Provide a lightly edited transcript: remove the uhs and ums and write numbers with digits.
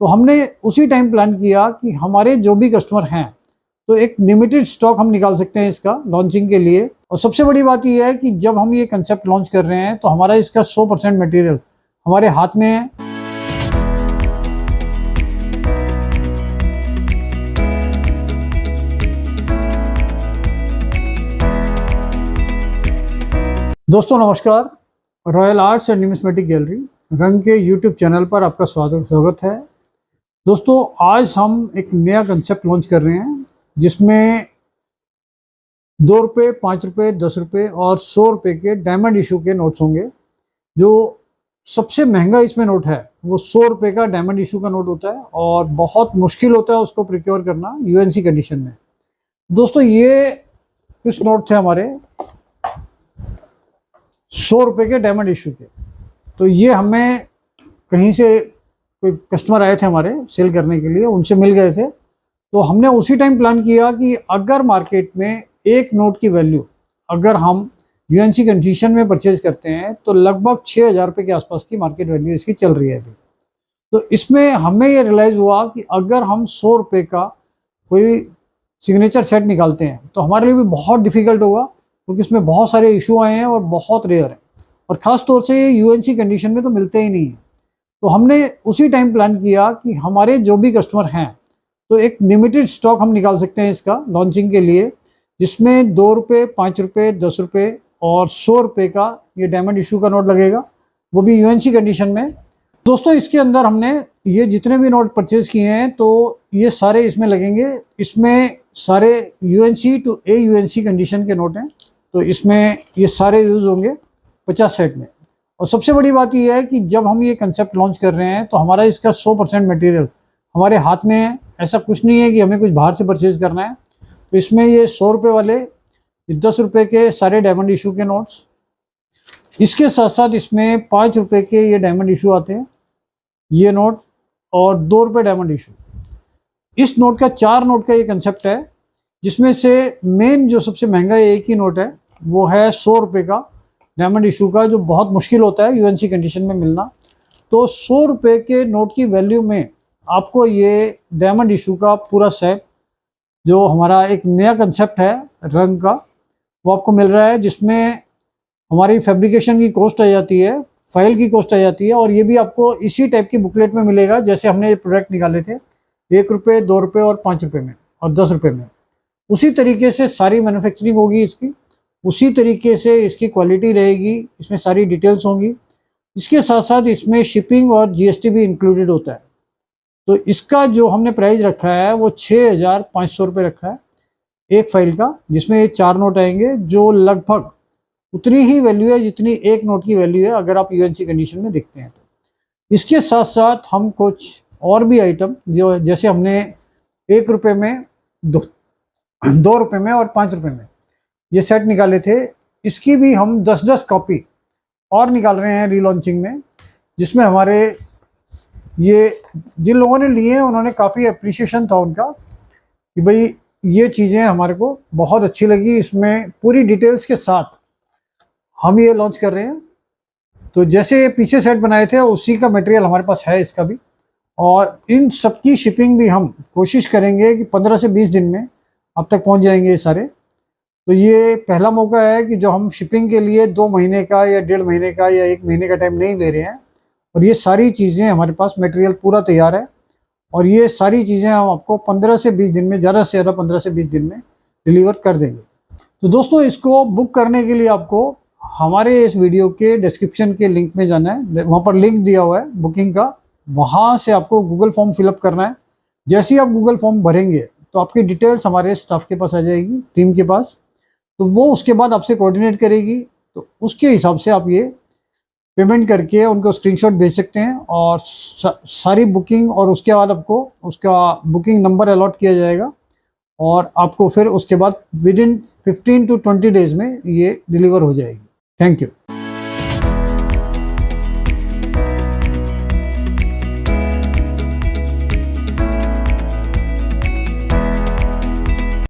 तो हमने उसी टाइम प्लान किया कि हमारे जो भी कस्टमर हैं तो एक लिमिटेड स्टॉक हम निकाल सकते हैं इसका लॉन्चिंग के लिए। और सबसे बड़ी बात यह है कि जब हम ये कंसेप्ट लॉन्च कर रहे हैं तो हमारा इसका 100% मटेरियल हमारे हाथ में है। दोस्तों नमस्कार, royal arts and numismatic gallery रंग के यूट्यूब चैनल पर आपका स्वागत है। दोस्तों आज हम एक नया कंसेप्ट लॉन्च कर रहे हैं जिसमें 2 रुपये, 5 रुपये, 10 रुपये और 100 रुपये के डायमंड इशू के नोट्स होंगे। जो सबसे महंगा इसमें नोट है वो 100 रुपये का डायमंड इशू का नोट होता है और बहुत मुश्किल होता है उसको प्रिक्योर करना यूएनसी कंडीशन में। दोस्तों ये कुछ नोट थे हमारे 100 रुपये के डायमंड इशू के। तो ये हमें कहीं से कोई कस्टमर आए थे हमारे सेल करने के लिए, उनसे मिल गए थे। तो हमने उसी टाइम प्लान किया कि अगर मार्केट में एक नोट की वैल्यू अगर हम यूएनसी कंडीशन में परचेज करते हैं तो लगभग 6,000 रुपये के आसपास की मार्केट वैल्यू इसकी चल रही है अभी। तो इसमें हमें ये रियलाइज़ हुआ कि अगर हम 100 रुपये का कोई सिग्नेचर सेट निकालते हैं तो हमारे लिए भी बहुत डिफिकल्ट होगा, क्योंकि इसमें बहुत सारे इशू आए हैं और बहुत रेयर है और ख़ास तौर से ये यूएनसी कंडीशन में तो मिलते ही नहीं है। तो हमने उसी टाइम प्लान किया कि हमारे जो भी कस्टमर हैं तो एक लिमिटेड स्टॉक हम निकाल सकते हैं इसका लॉन्चिंग के लिए, जिसमें 2 रुपये, 5 रुपये, 10 रुपये और 100 रुपये का ये डायमंड इशू का नोट लगेगा, वो भी यूएनसी कंडीशन में। दोस्तों इसके अंदर हमने ये जितने भी नोट परचेज किए हैं तो ये सारे इसमें लगेंगे। इसमें सारे यूएनसी टू AUNC कंडीशन के नोट हैं, तो इसमें ये सारे यूज़ होंगे 50 सेट में। और सबसे बड़ी बात यह है कि जब हम ये कंसेप्ट लॉन्च कर रहे हैं तो हमारा इसका 100% मटेरियल हमारे हाथ में है। ऐसा कुछ नहीं है कि हमें कुछ बाहर से परचेज करना है। तो इसमें ये 100 रुपये वाले, 10 रुपये के सारे डायमंड इशू के नोट्स, इसके साथ साथ इसमें 5 रुपये के ये डायमंड इशू आते हैं ये नोट, और 2 रुपये डायमंड इशू। इस नोट का 4 नोट का ये कंसेप्ट है, जिसमें से मेन जो सबसे महंगा एक ही नोट है वो है 100 रुपये का डायमंड इशू का, जो बहुत मुश्किल होता है यूएनसी कंडीशन में मिलना। तो 100 रुपये के नोट की वैल्यू में आपको ये डायमंड इशू का पूरा सेट, जो हमारा एक नया कंसेप्ट है रंग का, वो आपको मिल रहा है, जिसमें हमारी फैब्रिकेशन की कॉस्ट आ जाती है, फाइल की कॉस्ट आ जाती है, और ये भी आपको इसी टाइप की बुकलेट में मिलेगा जैसे हमने ये प्रोडक्ट निकाले थे 1 रुपये, 2 रुपये और 5 रुपये में और 10 रुपये में। उसी तरीके से सारी मैन्युफैक्चरिंग होगी इसकी, उसी तरीके से इसकी क्वालिटी रहेगी, इसमें सारी डिटेल्स होंगी। इसके साथ साथ इसमें शिपिंग और GST भी इंक्लूडेड होता है। तो इसका जो हमने प्राइस रखा है वो 6,500 रुपये रखा है एक फाइल का, जिसमें ये 4 नोट आएंगे, जो लगभग उतनी ही वैल्यू है जितनी एक नोट की वैल्यू है अगर आप यूएनसी कंडीशन में देखते हैं तो। इसके साथ साथ हम कुछ और भी आइटम, जो जैसे हमने 1 रुपये में, 2 रुपये में और 5 रुपये में ये सेट निकाले थे, इसकी भी हम 10-10 कॉपी और निकाल रहे हैं रीलॉन्चिंग में, जिसमें हमारे ये जिन लोगों ने लिए हैं उन्होंने काफ़ी अप्रिशिएशन था उनका कि भाई ये चीज़ें हमारे को बहुत अच्छी लगी, इसमें पूरी डिटेल्स के साथ हम ये लॉन्च कर रहे हैं। तो जैसे पीछे सेट बनाए थे उसी का मटेरियल हमारे पास है इसका भी, और इन सब की शिपिंग भी हम कोशिश करेंगे कि 15 से 20 दिन में अब तक पहुंच जाएंगे ये सारे। तो ये पहला मौका है कि जो हम शिपिंग के लिए 2 महीने का या 1.5 महीने का या 1 महीने का टाइम नहीं ले रहे हैं, और ये सारी चीज़ें हमारे पास मटेरियल पूरा तैयार है, और ये सारी चीज़ें हम आपको 15 से 20 दिन में, ज़्यादा से ज़्यादा 15 से 20 दिन में डिलीवर कर देंगे। तो दोस्तों इसको बुक करने के लिए आपको हमारे इस वीडियो के डिस्क्रिप्शन के लिंक में जाना है, वहाँ पर लिंक दिया हुआ है बुकिंग का, वहाँ से आपको गूगल फॉर्म फिलअप करना है। जैसे ही आप गूगल फॉर्म भरेंगे तो आपकी डिटेल्स हमारे स्टाफ के पास आ जाएगी, टीम के पास, तो वो उसके बाद आपसे कोऑर्डिनेट करेगी। तो उसके हिसाब से आप ये पेमेंट करके उनको स्क्रीनशॉट भेज सकते हैं, और सारी बुकिंग, और उसके बाद आपको उसका बुकिंग नंबर अलॉट किया जाएगा, और आपको फिर उसके बाद विदिन 15 to 20 डेज में ये डिलीवर हो जाएगी। Thank you.